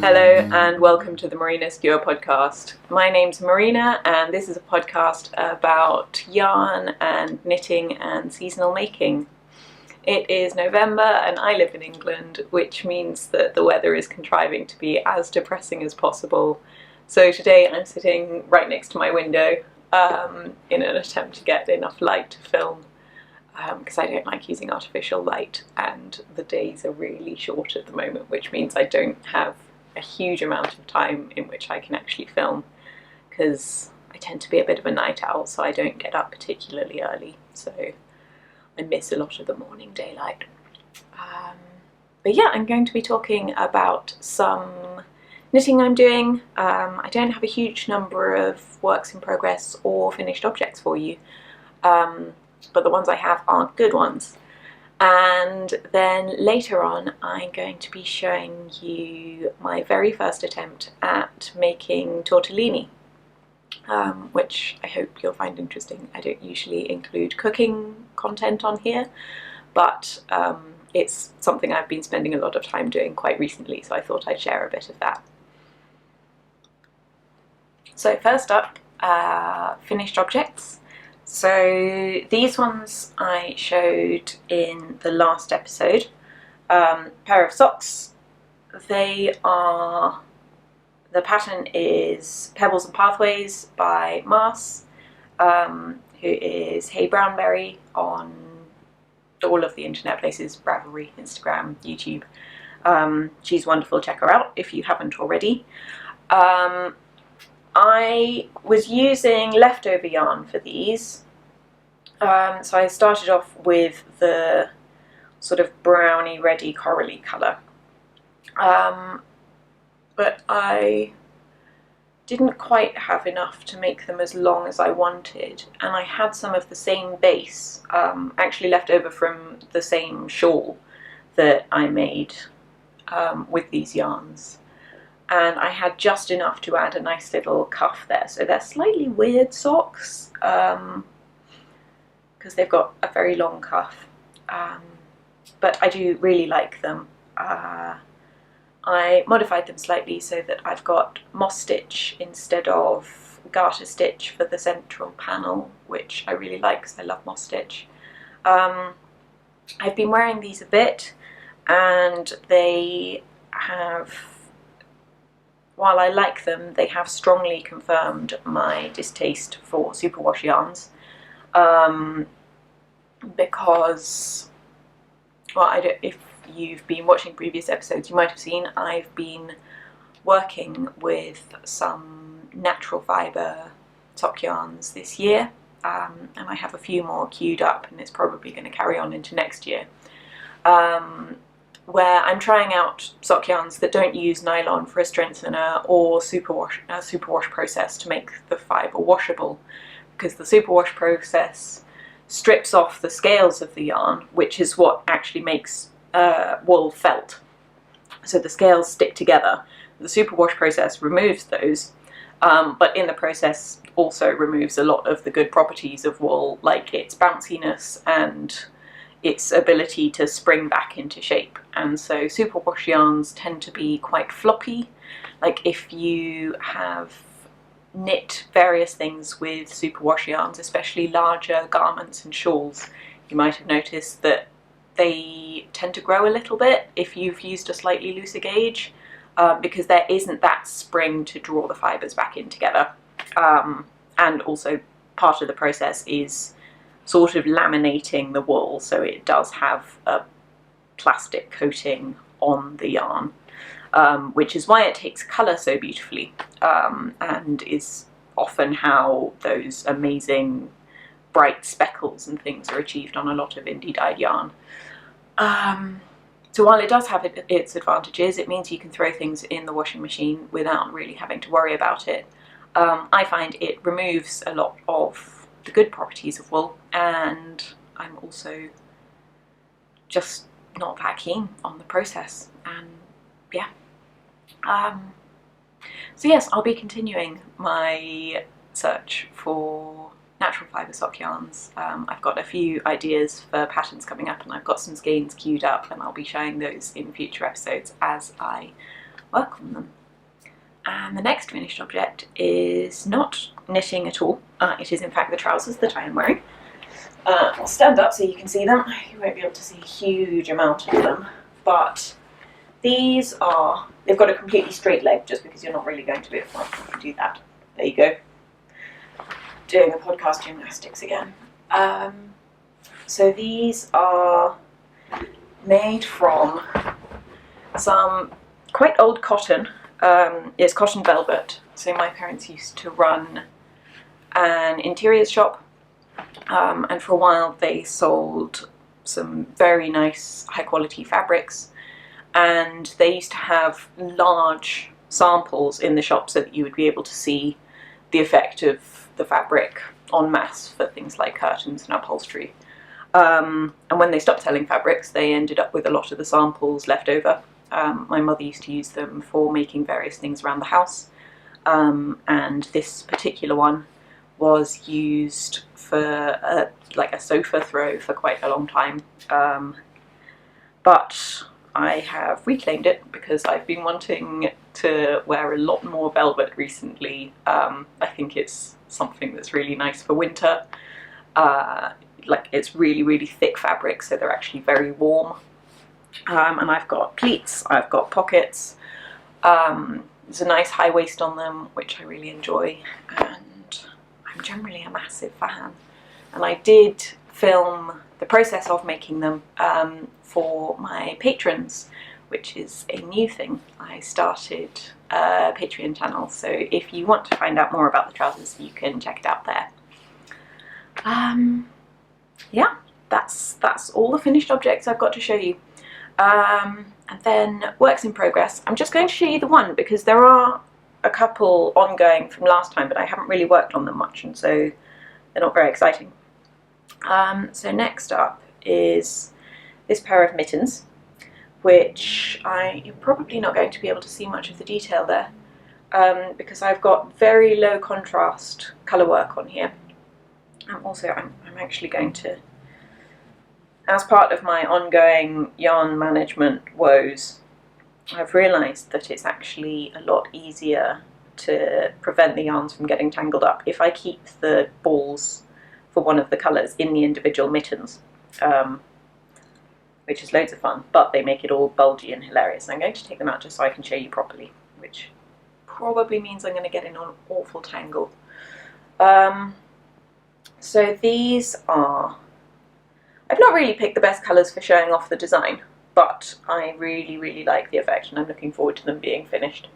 Hello and welcome to the Marina Skua Podcast. My name's Marina and this is a podcast about yarn and knitting and seasonal making. It is November and I live in England, which means that the weather is contriving to be as depressing as possible. So today I'm sitting right next to my window in an attempt to get enough light to film, because I don't like using artificial light and the days are really short at the moment, which means I don't have a huge amount of time in which I can actually film, because I tend to be a bit of a night owl, so I don't get up particularly early, so I miss a lot of the morning daylight. But yeah, I'm going to be talking about some knitting I'm doing. I don't have a huge number of works in progress or finished objects for you, but the ones I have are good ones. And then later on I'm going to be showing you my very first attempt at making tortellini, which I hope you'll find interesting. I don't usually include cooking content on here, but it's something I've been spending a lot of time doing quite recently, so I thought I'd share a bit of that. So first up, finished objects. So these ones I showed in the last episode. Pair of socks. The pattern is Pebbles and Pathways by Mars, who is Hey Brownberry on all of the internet places, Ravelry, Instagram, YouTube. She's wonderful, check her out if you haven't already. I was using leftover yarn for these, so I started off with the sort of browny, reddy, corally colour, but I didn't quite have enough to make them as long as I wanted, and I had some of the same base, actually left over from the same shawl that I made with these yarns. And I had just enough to add a nice little cuff there. So they're slightly weird socks, because they've got a very long cuff, but I do really like them. I modified them slightly so that I've got moss stitch instead of garter stitch for the central panel, which I really like because I love moss stitch. I've been wearing these a bit, and they have, while I like them, they have strongly confirmed my distaste for superwash yarns, because, well, if you've been watching previous episodes, you might have seen I've been working with some natural fibre sock yarns this year, and I have a few more queued up, and it's probably going to carry on into next year, where I'm trying out sock yarns that don't use nylon for a strengthener or superwash process to make the fibre washable, because the superwash process strips off the scales of the yarn, which is what actually makes wool felt. So the scales stick together. The superwash process removes those, but in the process also removes a lot of the good properties of wool, like its bounciness and its ability to spring back into shape. And so superwash yarns tend to be quite floppy. Like if you have knit various things with superwash yarns, especially larger garments and shawls, you might have noticed that they tend to grow a little bit if you've used a slightly looser gauge, because there isn't that spring to draw the fibres back in together. And also part of the process is sort of laminating the wool, so it does have a plastic coating on the yarn, which is why it takes colour so beautifully, and is often how those amazing bright speckles and things are achieved on a lot of indie dyed yarn. So while it does have its advantages, it means you can throw things in the washing machine without really having to worry about it. I find it removes a lot of the good properties of wool, and I'm also just not that keen on the process, and yeah. So yes, I'll be continuing my search for natural fibre sock yarns. I've got a few ideas for patterns coming up, and I've got some skeins queued up, and I'll be showing those in future episodes as I work on them. And the next finished object is not knitting at all. It is in fact the trousers that I am wearing. I'll stand up so you can see them. You won't be able to see a huge amount of them, but they've got a completely straight leg, just because you're not really going to be able to do that. There you go. Doing the podcast gymnastics again. So these are made from some quite old cotton. It's cotton velvet. So my parents used to run an interiors shop, and for a while they sold some very nice high quality fabrics, and they used to have large samples in the shop so that you would be able to see the effect of the fabric en masse for things like curtains and upholstery. And when they stopped selling fabrics, they ended up with a lot of the samples left over. My mother used to use them for making various things around the house, and this particular one was used for like a sofa throw for quite a long time, but I have reclaimed it because I've been wanting to wear a lot more velvet recently. I think it's something that's really nice for winter. Like, it's really, really thick fabric, so they're actually very warm. And I've got pleats, I've got pockets. There's a nice high waist on them, which I really enjoy, and I'm generally a massive fan. And I did film the process of making them for my patrons, which is a new thing. I started a Patreon channel, so if you want to find out more about the trousers, you can check it out there. Yeah, that's all the finished objects I've got to show you. And then works in progress. I'm just going to show you the one because there are a couple ongoing from last time, but I haven't really worked on them much, and so they're not very exciting. So next up is this pair of mittens, which you're probably not going to be able to see much of the detail there, because I've got very low contrast colour work on here. Also, I'm actually going to, as part of my ongoing yarn management woes, I've realised that it's actually a lot easier to prevent the yarns from getting tangled up if I keep the balls for one of the colours in the individual mittens, which is loads of fun, but they make it all bulgy and hilarious. And I'm going to take them out just so I can show you properly, which probably means I'm going to get in an awful tangle. So these are, I've not really picked the best colours for showing off the design, but I really, really like the effect and I'm looking forward to them being finished.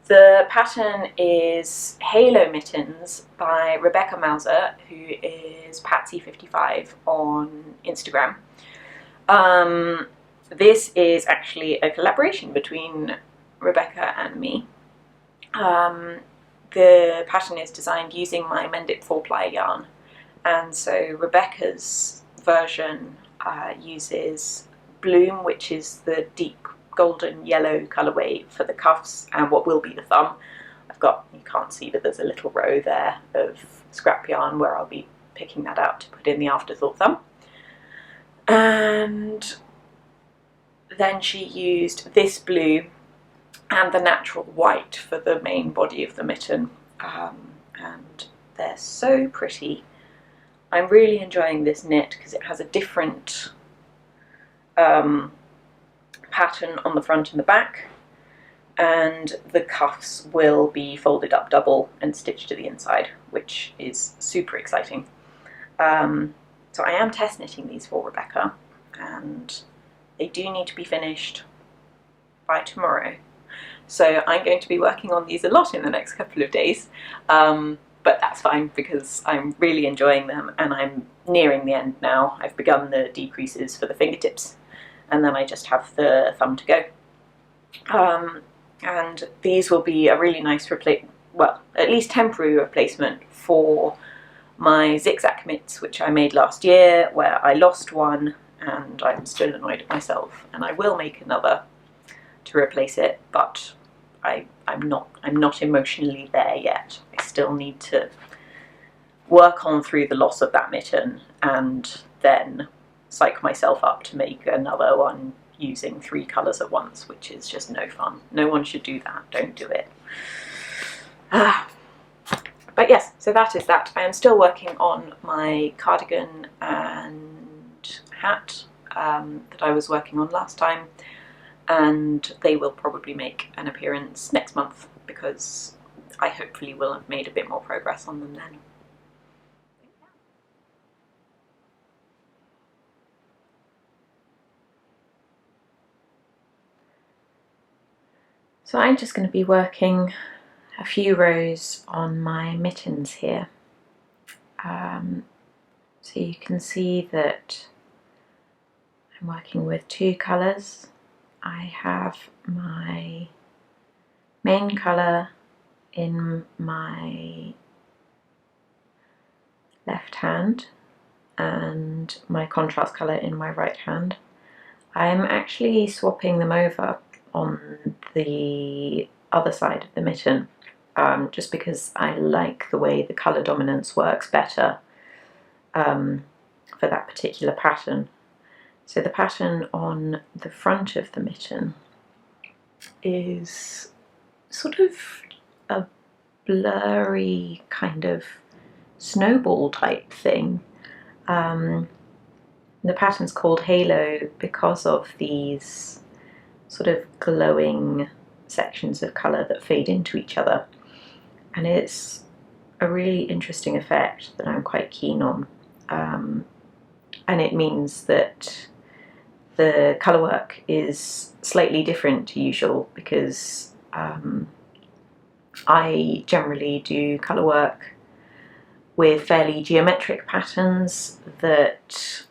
The pattern is Halo Mittens by Rebecca Mauser, who is Patsy55 on Instagram. This is actually a collaboration between Rebecca and me. The pattern is designed using my Mendip 4-ply yarn, and so Rebecca's version uses Bloom, which is the deep golden yellow colourway for the cuffs and what will be the thumb. You can't see, but there's a little row there of scrap yarn where I'll be picking that out to put in the afterthought thumb. And then she used this blue and the natural white for the main body of the mitten, and they're so pretty. I'm really enjoying this knit because it has a different pattern on the front and the back, and the cuffs will be folded up double and stitched to the inside, which is super exciting. So I am test knitting these for Rebecca, and they do need to be finished by tomorrow. So I'm going to be working on these a lot in the next couple of days, but that's fine because I'm really enjoying them and I'm nearing the end now. I've begun the decreases for the fingertips, and then I just have the thumb to go. And these will be a really nice at least temporary replacement for my zigzag mitts, which I made last year, where I lost one and I'm still annoyed at myself, and I will make another to replace it, but I'm not emotionally there yet. I still need to work on through the loss of that mitten and then psych myself up to make another one using 3 colours at once, which is just no fun. No one should do that. Don't do it. But yes, so that is that. I am still working on my cardigan and hat that I was working on last time, and they will probably make an appearance next month because I hopefully will have made a bit more progress on them then. So I'm just going to be working a few rows on my mittens here. So you can see that I'm working with 2 colours. I have my main colour in my left hand and my contrast colour in my right hand. I'm actually swapping them over on the other side of the mitten, just because I like the way the colour dominance works better for that particular pattern. So the pattern on the front of the mitten is sort of a blurry kind of snowball type thing. The pattern's called Halo because of these sort of glowing sections of colour that fade into each other, and it's a really interesting effect that I'm quite keen on, and it means that the colour work is slightly different to usual because I generally do colour work with fairly geometric patterns that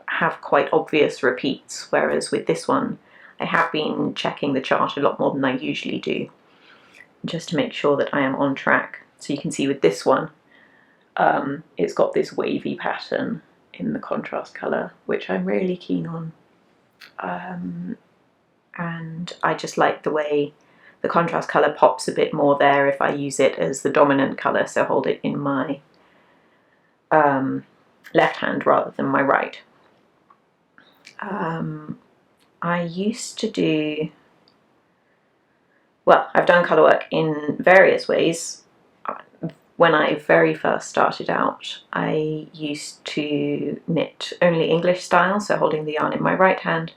have quite obvious repeats, whereas with this one I have been checking the chart a lot more than I usually do, just to make sure that I am on track. So you can see with this one, it's got this wavy pattern in the contrast colour, which I'm really keen on. And I just like the way the contrast colour pops a bit more there if I use it as the dominant colour, so hold it in my left hand rather than my right. I used to do, well, I've done colour work in various ways. When I very first started out, I used to knit only English style, so holding the yarn in my right hand,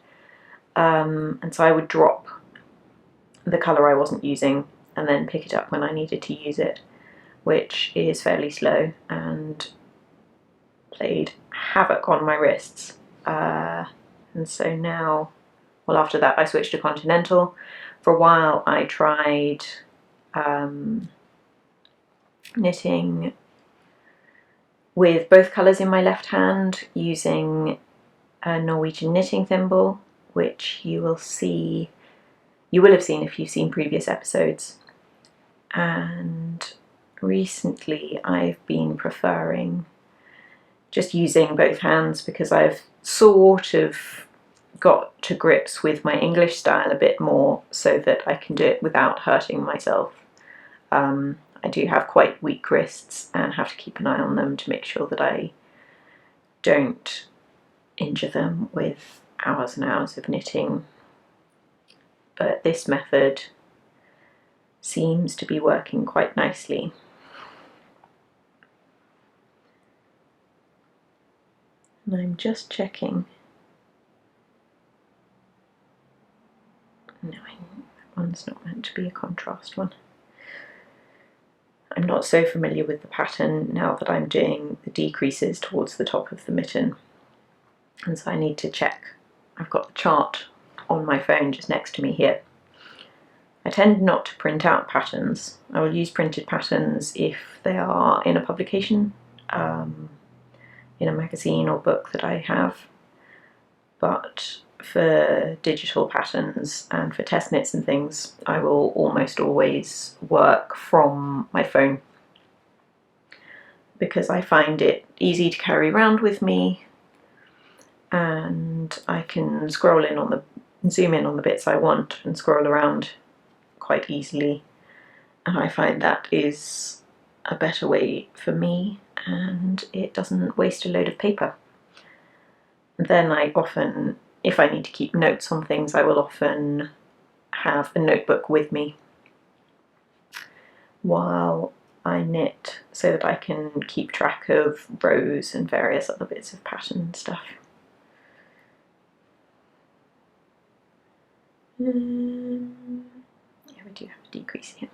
and so I would drop the colour I wasn't using and then pick it up when I needed to use it, which is fairly slow and played havoc on my wrists. And so now, well, after that I switched to continental. For a while I tried knitting with both colours in my left hand using a Norwegian knitting thimble, which you will have seen if you've seen previous episodes. And recently I've been preferring just using both hands because I've sort of got to grips with my English style a bit more so that I can do it without hurting myself. I do have quite weak wrists and have to keep an eye on them to make sure that I don't injure them with hours and hours of knitting. But this method seems to be working quite nicely. And I'm just checking. No, that one's not meant to be a contrast one. I'm not so familiar with the pattern now that I'm doing the decreases towards the top of the mitten, and so I need to check. I've got the chart on my phone just next to me here. I tend not to print out patterns. I will use printed patterns if they are in a publication, in a magazine or book that I have, but for digital patterns and for test knits and things, I will almost always work from my phone because I find it easy to carry around with me, and I can zoom in on the bits I want and scroll around quite easily, and I find that is a better way for me and it doesn't waste a load of paper. And then I often if I need to keep notes on things, I will often have a notebook with me while I knit, so that I can keep track of rows and various other bits of pattern stuff. Yeah, we do have a decrease here.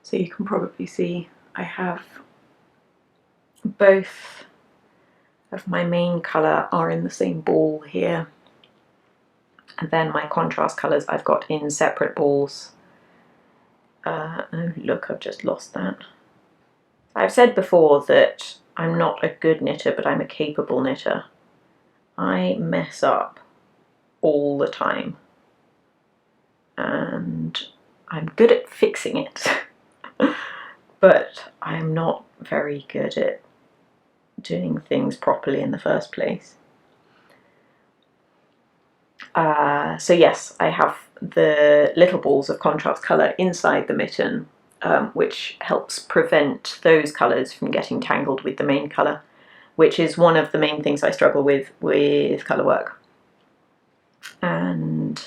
So you can probably see I have both of my main colour are in the same ball here, and then my contrast colours I've got in separate balls. Oh look, I've just lost that. I've said before that I'm not a good knitter, but I'm a capable knitter. I mess up all the time, and I'm good at fixing it. But I'm not very good at doing things properly in the first place. So yes, I have the little balls of contrast colour inside the mitten, which helps prevent those colours from getting tangled with the main colour, which is one of the main things I struggle with colour work. And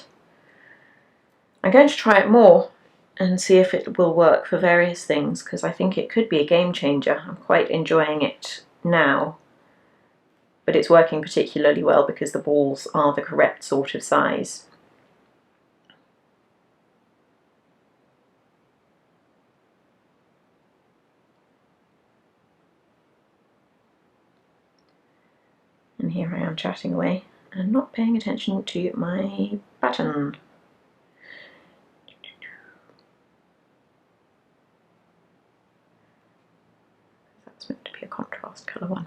I'm going to try it more and see if it will work for various things, because I think it could be a game changer. I'm quite enjoying it now, but it's working particularly well because the balls are the correct sort of size. And here I am chatting away and not paying attention to my pattern. That's meant to be a contrast colour one.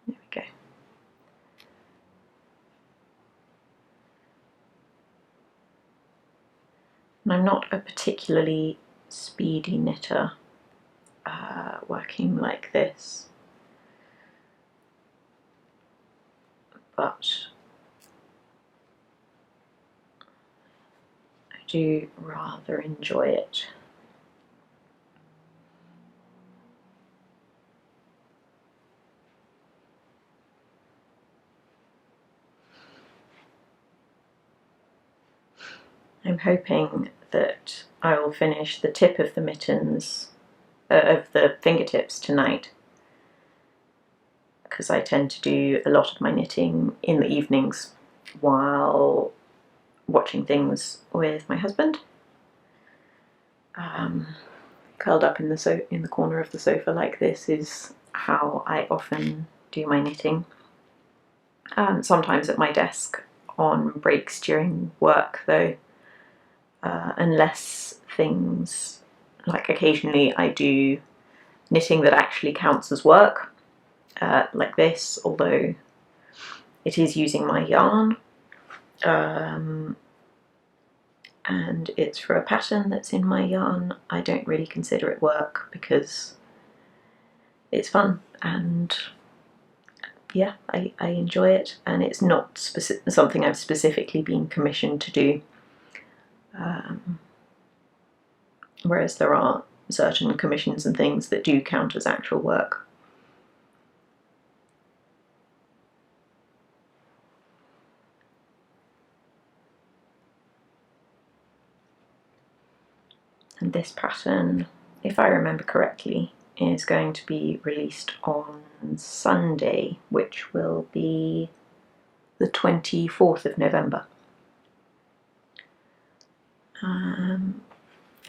There we go. And I'm not a particularly speedy knitter working like this, but I do rather enjoy it. I'm hoping that I will finish the tip of the mittens, of the fingertips tonight, because I tend to do a lot of my knitting in the evenings while watching things with my husband. Curled up in the corner of the sofa like this is how I often do my knitting. Sometimes at my desk on breaks during work though, unless things, like occasionally I do knitting that actually counts as work, like this, although it is using my yarn, and it's for a pattern that's in my yarn. I don't really consider it work because it's fun, and yeah, I enjoy it, and it's not something I've specifically been commissioned to do. Whereas there are certain commissions and things that do count as actual work. And this pattern, if I remember correctly, is going to be released on Sunday, which will be the 24th of November.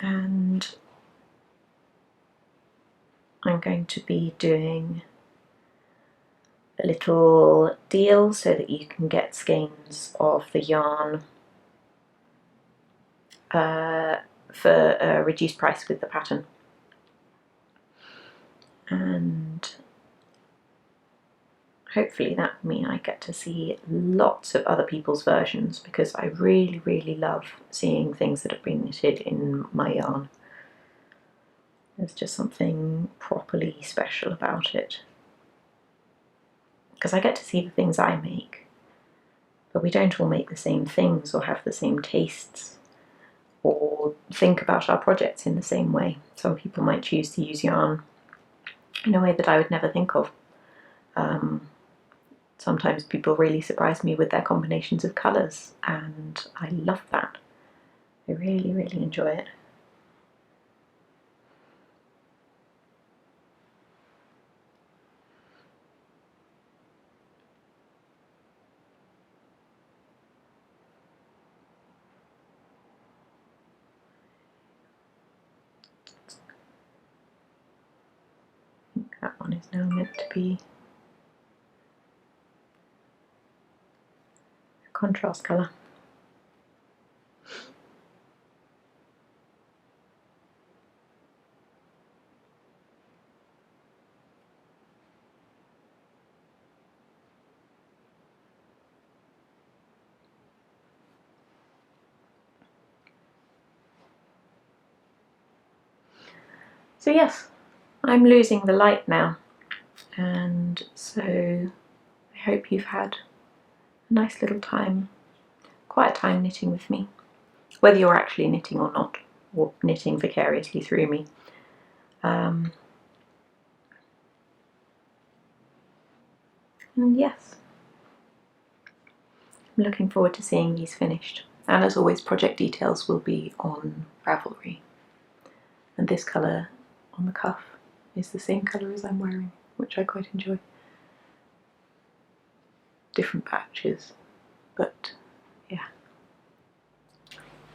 And I'm going to be doing a little deal so that you can get skeins of the yarn for a reduced price with the pattern. And hopefully that will mean I get to see lots of other people's versions, because I really, really love seeing things that have been knitted in my yarn. There's just something properly special about it. Because I get to see the things I make, but we don't all make the same things or have the same tastes or think about our projects in the same way. Some people might choose to use yarn in a way that I would never think of. Sometimes people really surprise me with their combinations of colours, and I love that. I really, really enjoy it. I think that one is now meant to be a contrast colour. So yes, I'm losing the light now, and so I hope you've had a nice little time, quiet time knitting with me, whether you're actually knitting or not, or knitting vicariously through me. And yes, I'm looking forward to seeing these finished. And as always, project details will be on Ravelry. And this colour on the cuff is the same colour as I'm wearing, which I quite enjoy. Different patches, but yeah.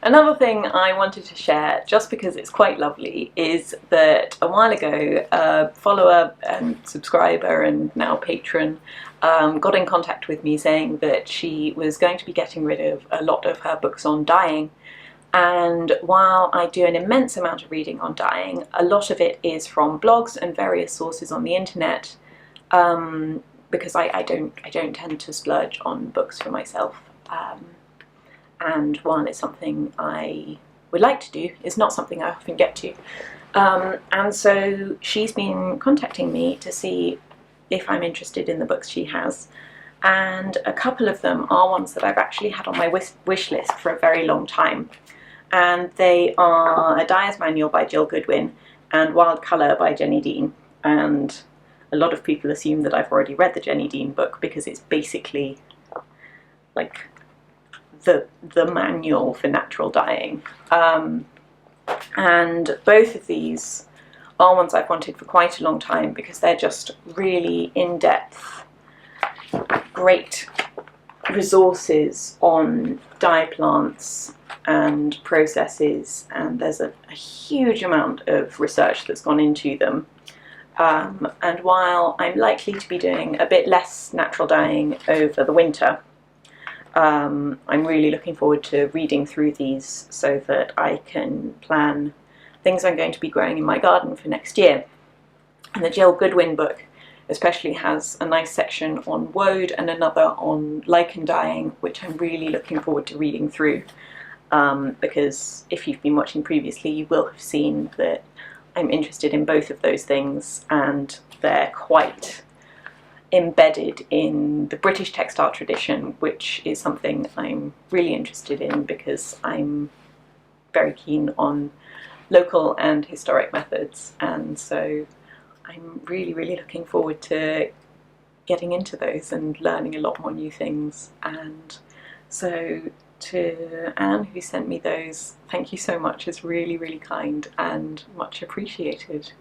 Another thing I wanted to share, just because it's quite lovely, is that a while ago a follower and subscriber and now patron got in contact with me saying that she was going to be getting rid of a lot of her books on dyeing. And while I do an immense amount of reading on dyeing, a lot of it is from blogs and various sources on the internet, because I don't tend to splurge on books for myself. And while it's something I would like to do, it's not something I often get to. And so she's been contacting me to see if I'm interested in the books she has. And a couple of them are ones that I've actually had on my wish list for a very long time. And they are A Dyer's Manual by Jill Goodwin and Wild Colour by Jenny Dean. And a lot of people assume that I've already read the Jenny Dean book because it's basically like the manual for natural dyeing. And both of these are ones I've wanted for quite a long time because they're just really in-depth, great resources on dye plants and processes, and there's a huge amount of research that's gone into them. And while I'm likely to be doing a bit less natural dyeing over the winter, I'm really looking forward to reading through these so that I can plan things I'm going to be growing in my garden for next year. And the Jill Goodwin book especially has a nice section on woad and another on lichen dyeing, which I'm really looking forward to reading through. Because if you've been watching previously, you will have seen that I'm interested in both of those things, and they're quite embedded in the British textile tradition, which is something I'm really interested in because I'm very keen on local and historic methods, and so I'm really, really looking forward to getting into those and learning a lot more new things. And so to Anne, who sent me those, thank you so much. It's really, really kind and much appreciated.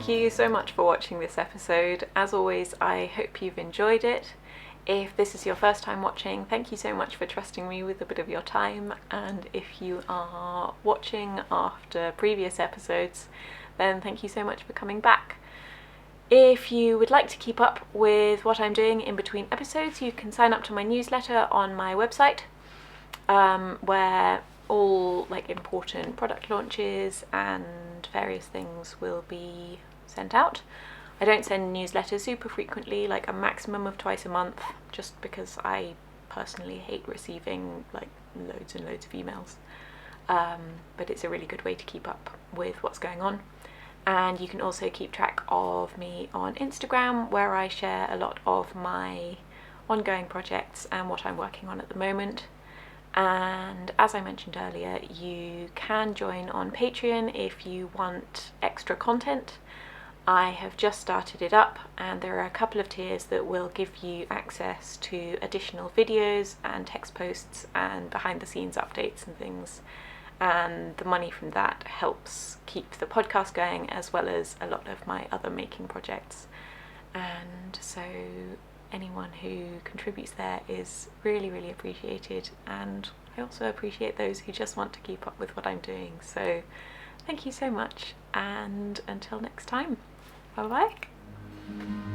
Thank you so much for watching this episode. As always, I hope you've enjoyed it. If this is your first time watching, thank you so much for trusting me with a bit of your time, and if you are watching after previous episodes, then thank you so much for coming back. If you would like to keep up with what I'm doing in between episodes, you can sign up to my newsletter on my website, where all important product launches and various things will be sent out. I don't send newsletters super frequently, like a maximum of twice a month, just because I personally hate receiving loads and loads of emails. But it's a really good way to keep up with what's going on. And you can also keep track of me on Instagram, where I share a lot of my ongoing projects and what I'm working on at the moment. And as I mentioned earlier, you can join on Patreon if you want extra content. I have just started it up, and there are a couple of tiers that will give you access to additional videos and text posts and behind the scenes updates and things, and the money from that helps keep the podcast going, as well as a lot of my other making projects. And so anyone who contributes there is really, really appreciated, and I also appreciate those who just want to keep up with what I'm doing. So thank you so much, and until next time. Bye bye.